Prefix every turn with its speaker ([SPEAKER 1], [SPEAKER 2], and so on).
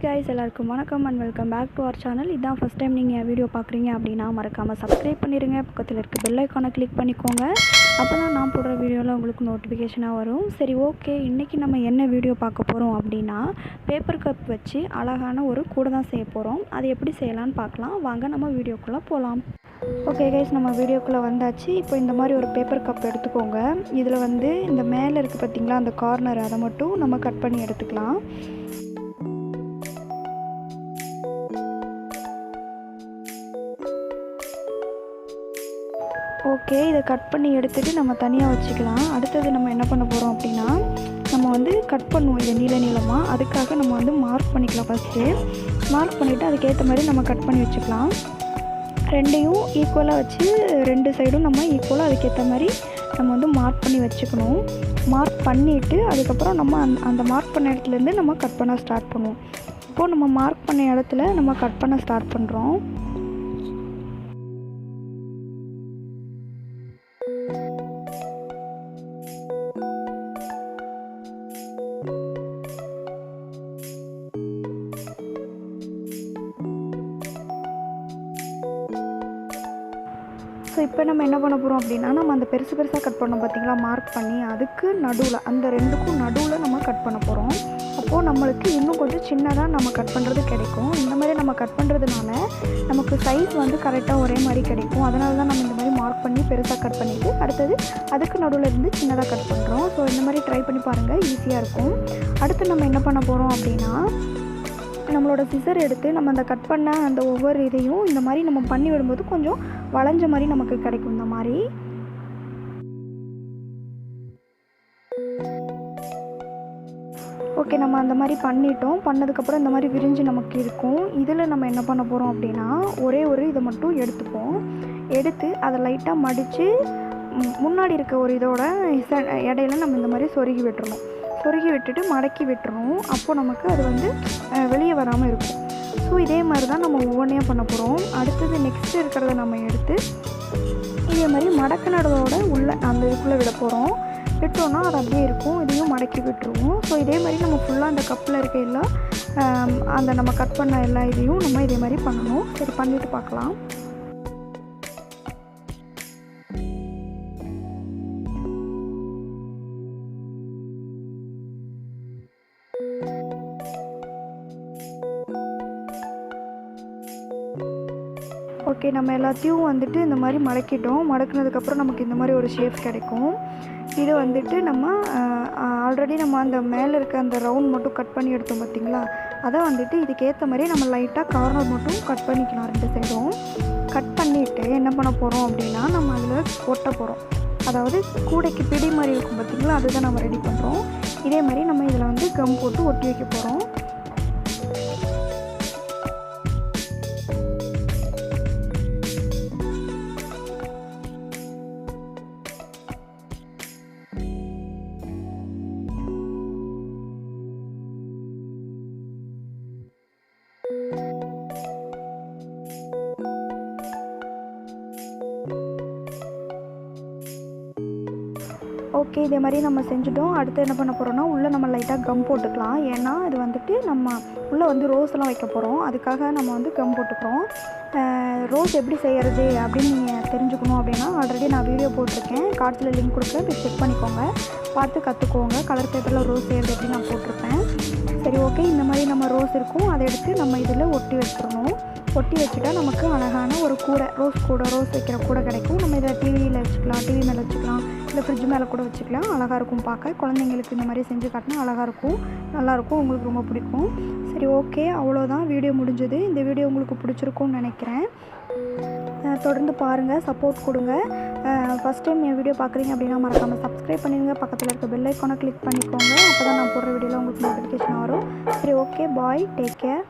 [SPEAKER 1] Guys எல்லாருக்கும் வணக்கம் and welcome back to our channel. இதான் first time நீங்க வீடியோ பார்க்குறீங்க அப்படினா மறக்காம subscribe பண்ணிருங்க. பக்கத்துல இருக்க bell icon-ஐ click பண்ணிக்கோங்க. அப்பதான் நான் போடுற வீடியோல உங்களுக்கு நோட்டிஃபிகேஷனா வரும். சரி ஓகே, இன்னைக்கு நம்ம என்ன வீடியோ பார்க்க போறோம் அப்படினா பேப்பர் கப் வச்சு அழகான ஒரு கூட தான் செய்ய போறோம். அது எப்படி செய்யலாம்னு பார்க்கலாம். வாங்க நம்ம வீடியோக்குள்ள போலாம். ஓகே गाइस, நம்ம வீடியோக்குள்ள வந்தாச்சு. இப்போ இந்த மாதிரி ஒரு பேப்பர் கப் எடுத்துக்கோங்க. இதுல வந்து இந்த மேலே இருக்கு பாத்தீங்களா, அந்த கார்னர் அதை மட்டும் நம்ம கட் பண்ணி எடுத்துக்கலாம். ஓகே, இதை கட் பண்ணி எடுத்துகிட்டு நம்ம தனியாக வச்சுக்கலாம். அடுத்தது நம்ம என்ன பண்ண போகிறோம் அப்படின்னா, நம்ம வந்து கட் பண்ணுவோம் இதை நீளமாக. அதுக்காக நம்ம வந்து மார்க் பண்ணிக்கலாம். ஃபஸ்ட்டு மார்க் பண்ணிவிட்டு அதுக்கேற்ற மாதிரி நம்ம கட் பண்ணி வச்சுக்கலாம். ரெண்டையும் ஈக்குவலாக வச்சு ரெண்டு சைடும் நம்ம ஈக்குவலாக அதுக்கேற்ற மாதிரி நம்ம வந்து மார்க் பண்ணி வச்சுக்கணும். மார்க் பண்ணிவிட்டு அதுக்கப்புறம் நம்ம அந்த மார்க் பண்ண இடத்துலேருந்து நம்ம கட் பண்ண ஸ்டார்ட் பண்ணுவோம். இப்போது நம்ம மார்க் பண்ண இடத்துல நம்ம கட் பண்ண ஸ்டார்ட் பண்ணுறோம். ஸோ இப்போ நம்ம என்ன பண்ண போகிறோம் அப்படின்னா, நம்ம அந்த பெருசாக கட் பண்ணோம் பார்த்திங்களா, மார்க் பண்ணி அதுக்கு நடுவில், அந்த ரெண்டுக்கும் நடுவில் நம்ம கட் பண்ண போகிறோம். அப்போது நம்மளுக்கு இன்னும் கொஞ்சம் சின்னதாக நம்ம கட் பண்ணுறது கிடைக்கும். இந்த மாதிரி நம்ம கட் பண்ணுறதுனால நமக்கு சைஸ் வந்து கரெக்டாக ஒரே மாதிரி கிடைக்கும். அதனால தான் நம்ம இந்த மாதிரி மார்க் பண்ணி பெருசாக கட் பண்ணிவிட்டு அடுத்தது அதுக்கு நடுவில் இருந்து சின்னதாக கட் பண்ணுறோம். ஸோ இந்த மாதிரி ட்ரை பண்ணி பாருங்கள், ஈஸியாக இருக்கும். அடுத்து நம்ம என்ன பண்ண போகிறோம் அப்படின்னா, நம்மளோட சிசர் எடுத்து நம்ம அந்த கட் பண்ண அந்த ஒவ்வொரு இதையும் இந்த மாதிரி நம்ம பண்ணி விடும்போது கொஞ்சம் வளைஞ்ச மாதிரி நமக்கு கிடைக்கும். இந்த மாதிரி ஓகே, நம்ம அந்த மாதிரி பண்ணிட்டோம். பண்ணதுக்கப்புறம் இந்த மாதிரி விரிஞ்சு நமக்கு இருக்கும். இதில் நம்ம என்ன பண்ண போகிறோம் அப்படின்னா, ஒரே ஒரு இதை மட்டும் எடுத்துப்போம். எடுத்து அதை லைட்டாக மடித்து முன்னாடி இருக்க ஒரு இதோட இடையில நம்ம இந்த மாதிரி சொருகி விட்டுறணும். சொருகி விட்டுட்டு மடக்கி விட்டுறணும். அப்போது நமக்கு அது வந்து வெளியே வராமல் இருக்கும். ஸோ இதே மாதிரி தான் நம்ம ஒவ்வொன்றையும் பண்ண போகிறோம். அடுத்தது நெக்ஸ்ட்டு இருக்கிறத நம்ம எடுத்து இதே மாதிரி மடக்கினதோட உள்ள அந்த இதுக்குள்ளே விட போகிறோம். விட்டோன்னா அது அப்படியே இருக்கும். இதையும் மடக்கி விட்டுருவோம். ஸோ இதே மாதிரி நம்ம ஃபுல்லாக அந்த கப்பில் இருக்க எல்லாம் அந்த நம்ம கட் பண்ண எல்லா இதையும் நம்ம இதே மாதிரி பண்ணணும். சரி, பண்ணிவிட்டு பார்க்கலாம். ஓகே, நம்ம எல்லாத்தையும் வந்துட்டு இந்த மாதிரி மடக்கிட்டோம். மடக்கினதுக்கப்புறம் நமக்கு இந்த மாதிரி ஒரு ஷேப் கிடைக்கும். இது வந்துட்டு நம்ம ஆல்ரெடி நம்ம அந்த மேலே இருக்க அந்த ரவுண்ட் மட்டும் கட் பண்ணி எடுத்தோம் பார்த்திங்களா, அதை வந்துட்டு இதுக்கேற்ற மாதிரி நம்ம லைட்டாக கார்னர் மட்டும் கட் பண்ணிக்கலாம். ரெண்டு சைடும் கட் பண்ணிவிட்டு என்ன பண்ண போகிறோம் அப்படின்னா, நம்ம அதில் ஒட்ட போகிறோம். அதாவது கூடைக்கு பிடி மாதிரி இருக்கும் பார்த்திங்களா, அதுதான் நம்ம ரெடி பண்ணுறோம். இதே மாதிரி நம்ம இதில் வந்து கம் போட்டு ஒட்டி வைக்க போகிறோம். ஓகே, இதே மாதிரி நம்ம செஞ்சுட்டோம். அடுத்து என்ன பண்ண போகிறோன்னா, உள்ளே நம்ம லைட்டாக கம் போட்டுக்கலாம். ஏன்னா இது வந்துட்டு நம்ம உள்ளே வந்து ரோஸ் எல்லாம் வைக்க போகிறோம். அதுக்காக நம்ம வந்து கம் போட்டுக்கிறோம். ரோஸ் எப்படி செய்கிறது அப்படின்னு நீங்கள் தெரிஞ்சுக்கணும் அப்படின்னா, ஆல்ரெடி நான் வீடியோ போட்டிருக்கேன். கார்ட்ஸில் லிங்க் கொடுக்குறேன், போய் செக் பண்ணிக்கோங்க, பார்த்து கற்றுக்கோங்க. கலர் பேப்பரில் ரோஸ் செய்கிறது எப்படி நான் போட்டிருப்பேன். சரி ஓகே, இந்த மாதிரி நம்ம ரோஸ் இருக்கும், அதை எடுத்து நம்ம இதில் ஒட்டி வச்சிடணும். ஒட்டி வச்சுட்டா நமக்கு அழகான ஒரு கூடை, ரோஸ் வைக்கிற கூடை கிடைக்கும். நம்ம இதை டிவியில் வச்சுக்கலாம், டிவி மேலே வச்சுக்கலாம், இல்லை ஃப்ரிட்ஜ் மேலே கூட வச்சுக்கலாம். அழகாக இருக்கும் பார்க்க. குழந்தைங்களுக்கு இந்த மாதிரி செஞ்சு காட்டினா அழகாக இருக்கும், நல்லாயிருக்கும், உங்களுக்கு ரொம்ப பிடிக்கும். சரி ஓகே, அவ்வளோதான், வீடியோ முடிஞ்சது. இந்த வீடியோ உங்களுக்கு பிடிச்சிருக்கும்னு நினைக்கிறேன். தொடர்ந்து பாருங்கள், சப்போர்ட் கொடுங்க. ஃபஸ்ட் டைம் என் வீடியோ பார்க்குறீங்க அப்படின்னா மறக்காமல் சப்ஸ்கிரைப் பண்ணிடுங்க. பக்கத்தில் இருக்க பெல் ஐக்கானை கிளிக் பண்ணிக்கோங்க. அப்போ தான் நான் போடுற வீடியோவில் உங்களுக்கு நோட்டிஃபிகேஷன் வரும். சரி ஓகே, பாய், டேக் கேர்.